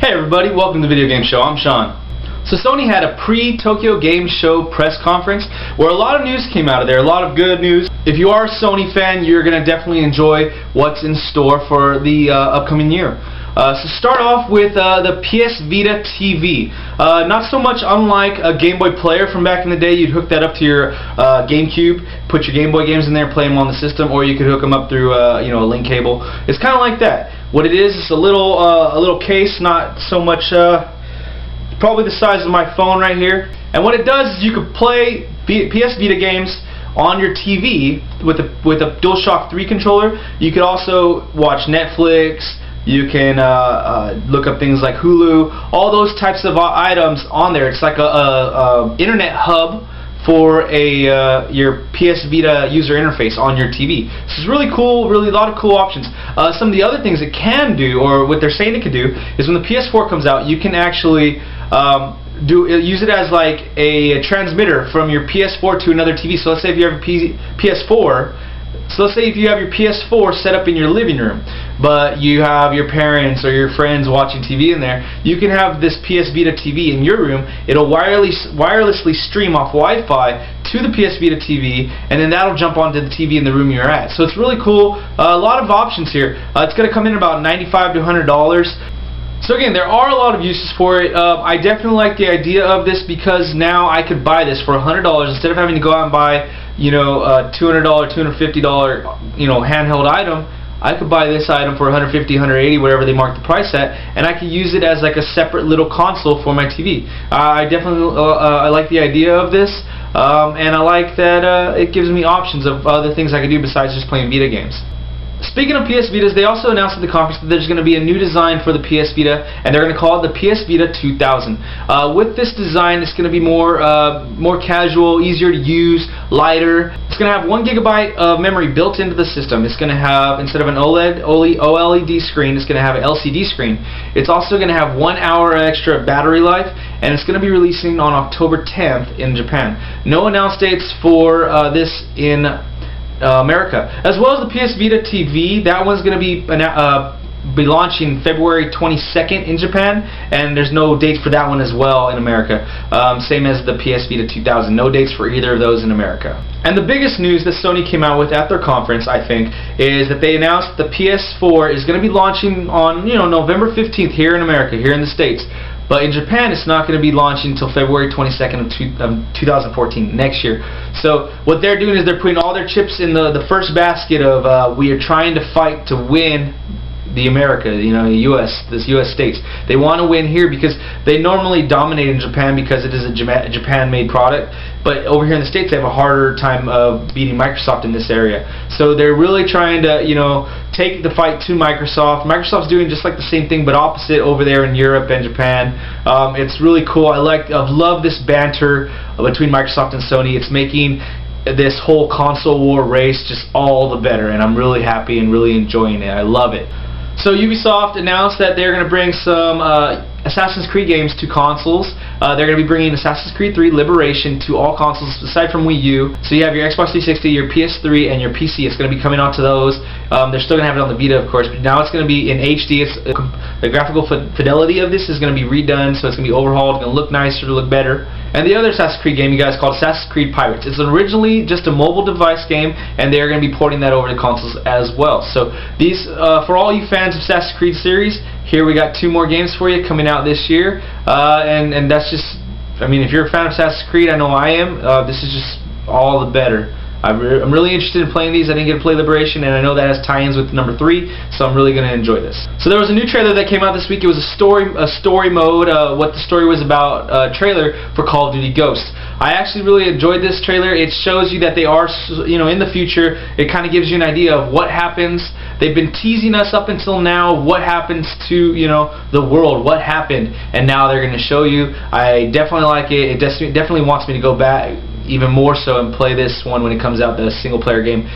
Hey everybody, welcome to the Video Game Show. I'm Sean. So Sony had a pre-Tokyo Game Show press conference where a lot of news came out of there, a lot of good news. If you are a Sony fan, you're going to definitely enjoy what's in store for the upcoming year. So start off with the PS Vita TV. Not so much unlike a Game Boy player from back in the day. You'd hook that up to your GameCube, put your Game Boy games in there, play them on the system, or you could hook them up through a link cable. It's kind of like that. What it is, it's a little case, not so much. Probably the size of my phone right here. And what it does is you could play PS Vita games on your TV with a DualShock 3 controller. You could also watch Netflix. You can look up things like Hulu, all those types of items on there. It's like a internet hub for your PS Vita user interface on your TV. This is really cool, really a lot of cool options. Some of the other things it can do, or what they're saying it can do, is when the PS4 comes out, you can actually use it as like a transmitter from your PS4 to another TV. So let's say if you have a PS4, so let's say if you have your PS4 set up in your living room, but you have your parents or your friends watching TV in there, you can have this PS Vita TV in your room. It'll wirelessly stream off Wi-Fi to the PS Vita TV, and then that'll jump onto the TV in the room you're at. So it's really cool. A lot of options here. It's going to come in about $95 to $100. So again, there are a lot of uses for it. I definitely like the idea of this because now I could buy this for $100 instead of having to go out and buy, a $200, $250, handheld item. I could buy this item for $150, $180, whatever they mark the price at, and I could use it as like a separate little console for my TV. I definitely I like the idea of this, and I like that it gives me options of other things I could do besides just playing Vita games. Speaking of PS Vitas, they also announced at the conference that there's going to be a new design for the PS Vita, and they're going to call it the PS Vita 2000. With this design, it's going to be more casual, easier to use, lighter. It's going to have 1 GB of memory built into the system. It's going to have, instead of an OLED screen, it's going to have an LCD screen. It's also going to have 1 hour extra battery life, and it's going to be releasing on October 10th in Japan. No announced dates for this in America. As well as the PS Vita TV, that one's going to be launching February 22nd in Japan, and there's no dates for that one as well in America. Same as the PS Vita 2000, no dates for either of those in America. And the biggest news that Sony came out with at their conference, I think, is that they announced the PS4 is going to be launching on November 15th here in America, here in the States. But in Japan, it's not going to be launching until February 22nd of 2014, next year. So what they're doing is they're putting all their chips in the first basket of we are trying to fight to win the America, this U.S. states. They want to win here because they normally dominate in Japan because it is a Japan-made product. But over here in the States, they have a harder time of beating Microsoft in this area. So they're really trying to, take the fight to Microsoft. Microsoft's doing just like the same thing, but opposite over there in Europe and Japan. It's really cool. I've loved this banter between Microsoft and Sony. It's making this whole console war race just all the better, and I'm really happy and really enjoying it. I love it. So Ubisoft announced that they're going to bring some Assassin's Creed games to consoles. They're going to be bringing Assassin's Creed 3 Liberation to all consoles aside from Wii U. So you have your Xbox 360, your PS3, and your PC. It's going to be coming onto those. They're still going to have it on the Vita, of course, but now it's going to be in HD. The graphical fidelity of this is going to be redone, so it's going to be overhauled. It's going to look nicer, look better. And the other Assassin's Creed game you guys called Assassin's Creed Pirates. It's originally just a mobile device game, and they're going to be porting that over to consoles as well. So these, for all you fans of Assassin's Creed series, here we got 2 more games for you coming out this year, and that's just, if you're a fan of Assassin's Creed, I know I am. This is just all the better. I'm really interested in playing these. I didn't get to play Liberation, and I know that has tie-ins with number 3, so I'm really going to enjoy this. So there was a new trailer that came out this week. It was a story mode, what the story was about trailer for Call of Duty Ghosts. I actually really enjoyed this trailer. It shows you that they are, in the future. It kind of gives you an idea of what happens. They've been teasing us up until now what happens to, the world, what happened, and now they're going to show you. I definitely like it. It definitely wants me to go back even more so and play this one when it comes out, the single player game,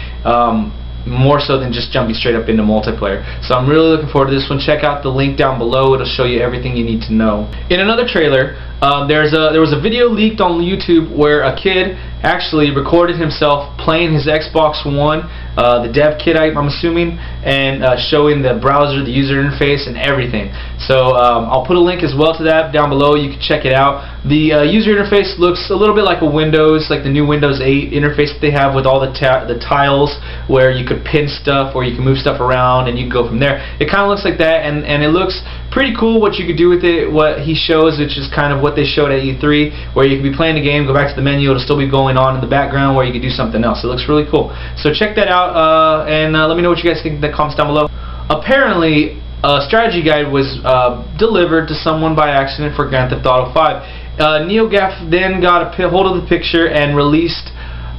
more so than just jumping straight up into multiplayer. So I'm really looking forward to this one. Check out the link down below. It'll show you everything you need to know. In another trailer, there was a video leaked on YouTube where a kid actually recorded himself playing his Xbox One, the dev kit, I'm assuming, and showing the browser, the user interface, and everything. So I'll put a link as well to that down below. You can check it out. The user interface looks a little bit like a Windows, like the new Windows 8 interface that they have with all the tiles where you could pin stuff or you can move stuff around and you can go from there. It kind of looks like that, and it looks pretty cool what you could do with it, what he shows, which is kind of what they showed at E3, where you could be playing a game, go back to the menu, it'll still be going on in the background where you could do something else. It looks really cool. So check that out, and let me know what you guys think in the comments down below. Apparently, a strategy guide was delivered to someone by accident for Grand Theft Auto 5. NeoGaf then got a hold of the picture and released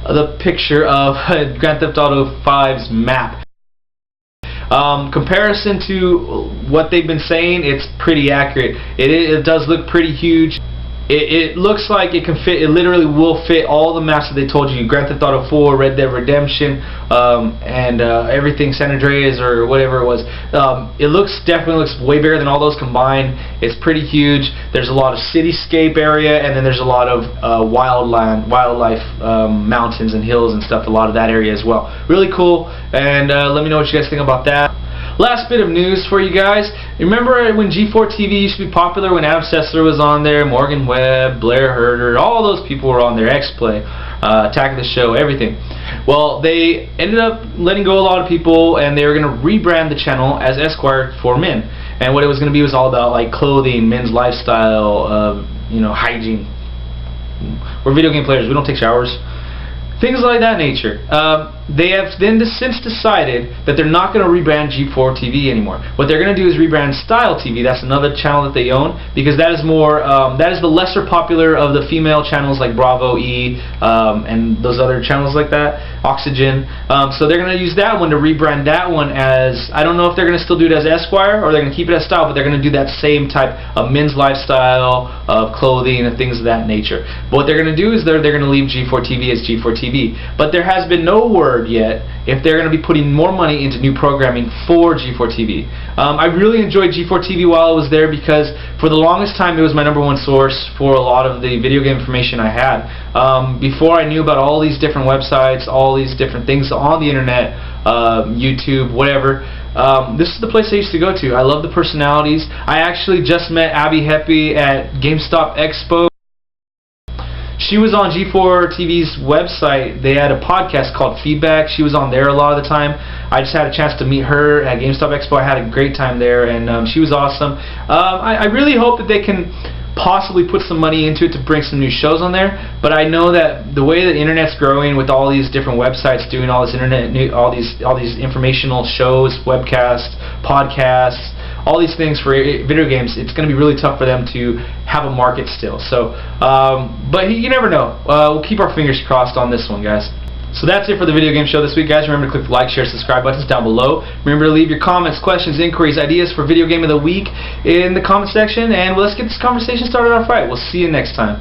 the picture of Grand Theft Auto 5's map. Comparison to what they've been saying, it's pretty accurate. It does look pretty huge. It looks like it can fit. It literally will fit all the maps that they told you. Grand Theft Auto 4, Red Dead Redemption, and everything San Andreas or whatever it was. It definitely looks way bigger than all those combined. It's pretty huge. There's a lot of cityscape area, and then there's a lot of wildlife, mountains and hills and stuff. A lot of that area as well. Really cool. And let me know what you guys think about that. Last bit of news for you guys. Remember when G4 TV used to be popular, when Adam Sessler was on there, Morgan Webb, Blair Herter, all those people were on there, X-Play, Attack of the Show, everything. Well, they ended up letting go a lot of people, and they were going to rebrand the channel as Esquire for Men. And what it was going to be was all about like clothing, men's lifestyle, hygiene. We're video game players, we don't take showers. Things like that nature. They have then since decided that they're not going to rebrand G4 TV anymore. What they're going to do is rebrand Style TV. That's another channel that they own, because that is more that is the lesser popular of the female channels like Bravo, E, and those other channels like that, Oxygen. So they're going to use that one to rebrand that one as, I don't know if they're going to still do it as Esquire or they're going to keep it as Style, but they're going to do that same type of men's lifestyle, of clothing and things of that nature. But what they're going to do is they're going to leave G4 TV as G4 TV. But there has been no word yet if they're going to be putting more money into new programming for G4 TV. I really enjoyed G4 TV while I was there, because for the longest time it was my #1 source for a lot of the video game information I had. Before I knew about all these different websites, all these different things on the internet, YouTube, whatever, this is the place I used to go to. I love the personalities. I actually just met Abby Heppy at GameStop Expo. She was on G4 TV's website. They had a podcast called Feedback. She was on there a lot of the time. I just had a chance to meet her at GameStop Expo. I had a great time there, and she was awesome. I really hope that they can possibly put some money into it to bring some new shows on there, but I know that the way the internet's growing with all these different websites doing all this all these informational shows, webcasts, podcasts, all these things for video games, it's going to be really tough for them to have a market still. So, but you never know. We'll keep our fingers crossed on this one, guys. So that's it for the video game show this week, guys. Remember to click the like, share, subscribe buttons down below. Remember to leave your comments, questions, inquiries, ideas for video game of the week in the comment section, and let's get this conversation started off right. We'll see you next time.